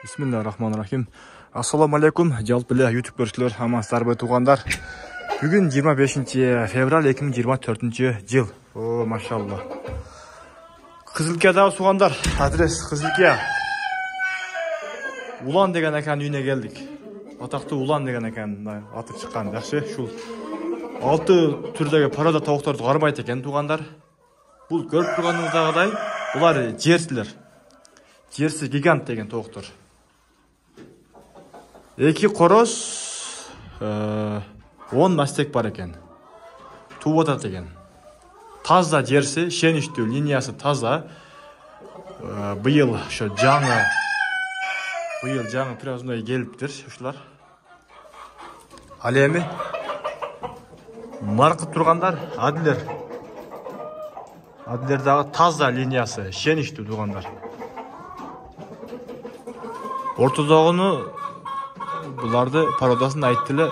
Bismillahirrahmanirrahim. Assalamu alaikum. Жалпы YouTube көршілер, амансыздарбы туғандар. Бүгін 25 февраль 2024 жыл. О, машалла. Қызылкиядағы туғандар. Адрес Қызылкия. Улан деген әкән үйіне келдік. Атақты Улан деген әкән атып шыққан. Жақсы, шул 6 түрдегі парада тауықтарды қармайды екен туғандар. Бұл көріп тұрғаныңыздағыдай, бұлар жерсілер. Жерсі гигант деген тауықтар. Екі қороз 10 мастек бар екен. Туып атады екен. Таза жерсі, шеніштеу линиясы таза. Бұйыл жаңы пиразындай келіптір. Алемі марқып тұрғандар Адилер. Адилердағы таза линиясы, шеніштеу туғандар. Ортадағыны бұларды пародасын айттылы.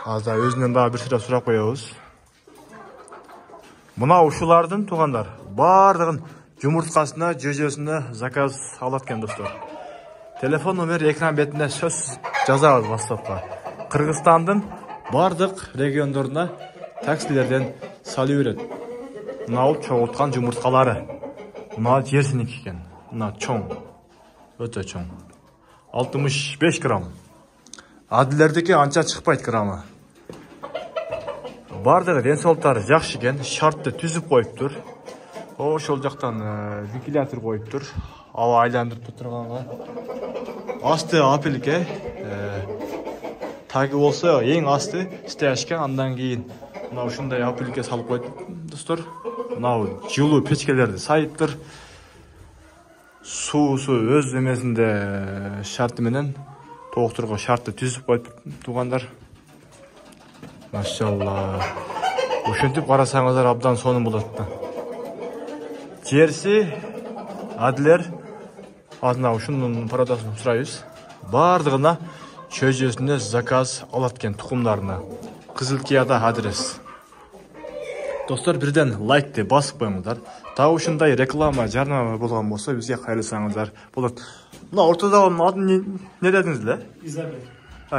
Азда өзінен daha бір sıra сұрақ қояуыз. Мұна ұшылардың туғандар бардығын жұмыртқасына, жөжесіне заказ алаткен достар. Телефон номер экран бетіне сөз жазағыз WhatsAppқа. Қырғызстандың бардық региондарына таксилерден салы өрет. Мұна çoğultқан жұмыртқалары. Мұна жерсінік екен. Мұна чоң. Өте чоң. 65 грамм. Адилердеке анча шықпайды граммы. Бардығы денсаулықтары жақсы екен, шартты түзіп қойып тұр. Шол жақтан вентилятор қойып тұр. Ауа айландырып тұрғанға. Асты апелке. Тағы болса, ең асты істе ашқан, андан кейін мынау шындай апелке салып қойды достар. Мынау жылу печкелерді сайып тұр. Су өз емесінде шарты менен тоқтырға шартты түзіп қойып туғандар. Машалла. Ошентіп қарасаңыздар абдан соның болады. Жерсі, Адилер, адына ушының парадасын сұрайыз. Бардығына чөжесіне заказ алаткен тұқымдарына. Қызылкияда адрес. Достар, бірден лайкты басып қойыңыздар. Тағы ушындай реклама, жарнама болған болса, бізге қайырлысаңыздар болады. Мына ортадағының атын не дедіңіз ле? Изабель.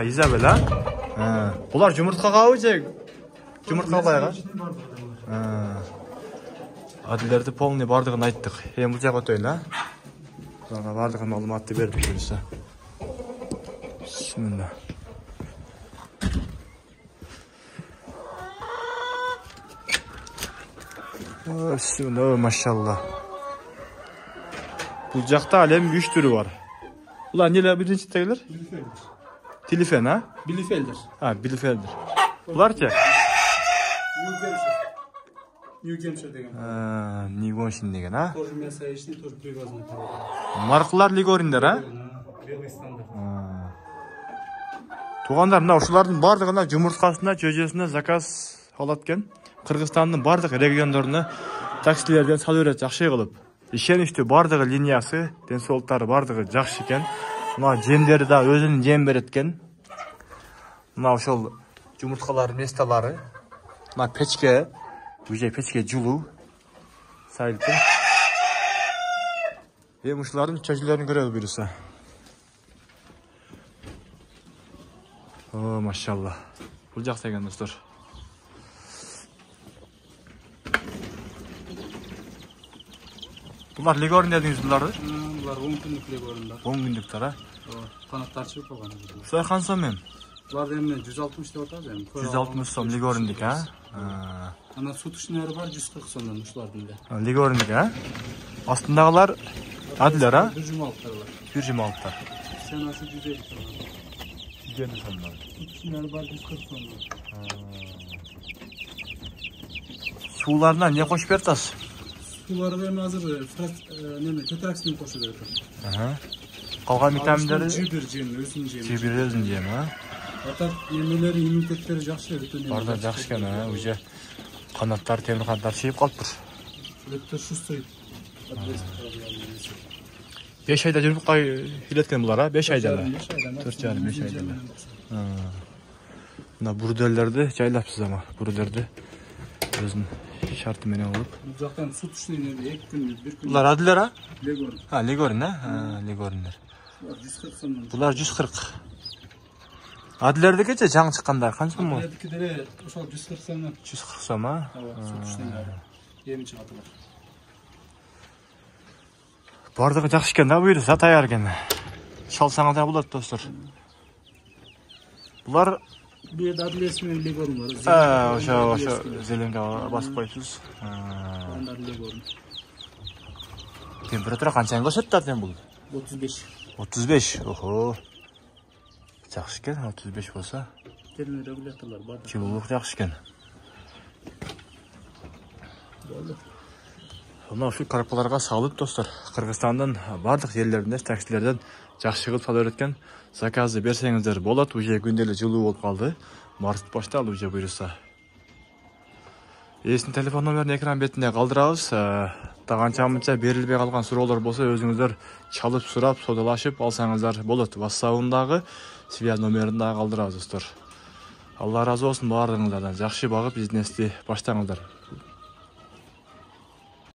Изабель, Бұлар жұмыртқаға өте? Жұмыртқа байға? Адилерді полный бардығын айттық. Бұл жақ өтейін, Бұларға бардығын малыматты беріп жүрісі. Бисмилла. Бисмилла, машалла. Бұл жақта әлем 3 түрі бар. Бұлар нелер бірінші тегілер? Телефен, Билефельдер. Билефельдер. Бұлар те? Нью-Гемпшир деген. Нью-Гемпшир деген, Тоже мясоечный, тоже привозный. Марқылар Лигориндер, Белый стандарт. Туғандар, мына ұшылардың бардығына жұмыртқасына, жөжесіне заказ алаткен. Қырғызстанның бардық региондарына таксилерден салы өрет жақшы қылып. Шенішті бардығы линиясы, денсаулықтары бардығы жақсы екен. Мына жемдері да өзінің жем береткен. Мына ошол жұмыртқалары, месталары. Мына печке, уже печке жылу. Сайылтын. Емушылардың чөжілерін көреді бірісі. О, машалла. Бұл жақсы екен достар. Бұлар легорин дедіңіз бұларды? Бұлар 10 күндік легориндар. 10 күндіктер, Қанаттар шығып болған. Бұлар қан сом мен? Бұлар емне 160 деп отады. 160 сом легориндік, Ана сутышнары бар 140 сомнан ұшылардың да. Легориндік, Астындағылар Адилер, Bir жұмалықтар бар. Bir жұмалықтар. Сенасы 150 сомнан. 150 сомнан. Сутышнары бар 140 сомнан. Суыларына не қошып бердіңіз? Suları ben hazır tetraksinin koşu verdim. Қалған витаминдері? Cibir cem, özün cem. Cibir özün cem, Atak yemeleri, immunitetleri жақсы. Барда жақсы екен, уже қанаттар, темір қанаттар шейіп қалып тұр. Sürekli şu sayı. 5 айда жұмыртқа үйлеткен бұлар, 5 айда да? 4,5 айда да. Мына бүрдерлерді жайлапсыз ama, бүрдерді өзін шарты менен болот. Bu uzaktan su tuşlayın 2 gün, 1 gün. Булар адилер, а? Legor. Ha, Legorn, ha? Legornер. 140 сомдон. Булар 140. Адилердикиче жаңы чыккандар канча сом? Adilerdikilere ошол 140 сомдон. 140 сом, а? Su tuşlayın. Emi чыгатылар. Бардыгы жакшы экен да, буйрса таяр экен. Чалсаңыздар болот достор. Булар Bu yerda Adilesi менен Legor var. ошо зеленге басып койсуз. Onlar Legor. Температура канчаны көрсөтүп атат бул? 35. 35. Охо. Жакшы экен, 35 болсо. Termo regulatorlar бар. Жылуулук жакшы экен. Болду. Мына ушул коробкаларга салып достор. Кыргызстандын бардык жерлеринде таксилерден жакшы кылып салып өткөн заказды берсеңиздер болот. Уже күндөлүк жылуу болуп калды. Март башталды уже буйруса. Эсин телефон номерин экран бетинде калтырабыз. Таганча-мынча берилбей калган суроолор болсо өзүңүздөр чалып сурап, содалашып алсаңыздар болот. WhatsApp-ындагы связь номерин дагы калтырабыз достор. Алла разы болсун баардыгыңыздардан. Жакшы багып бизнести баштаңыздар.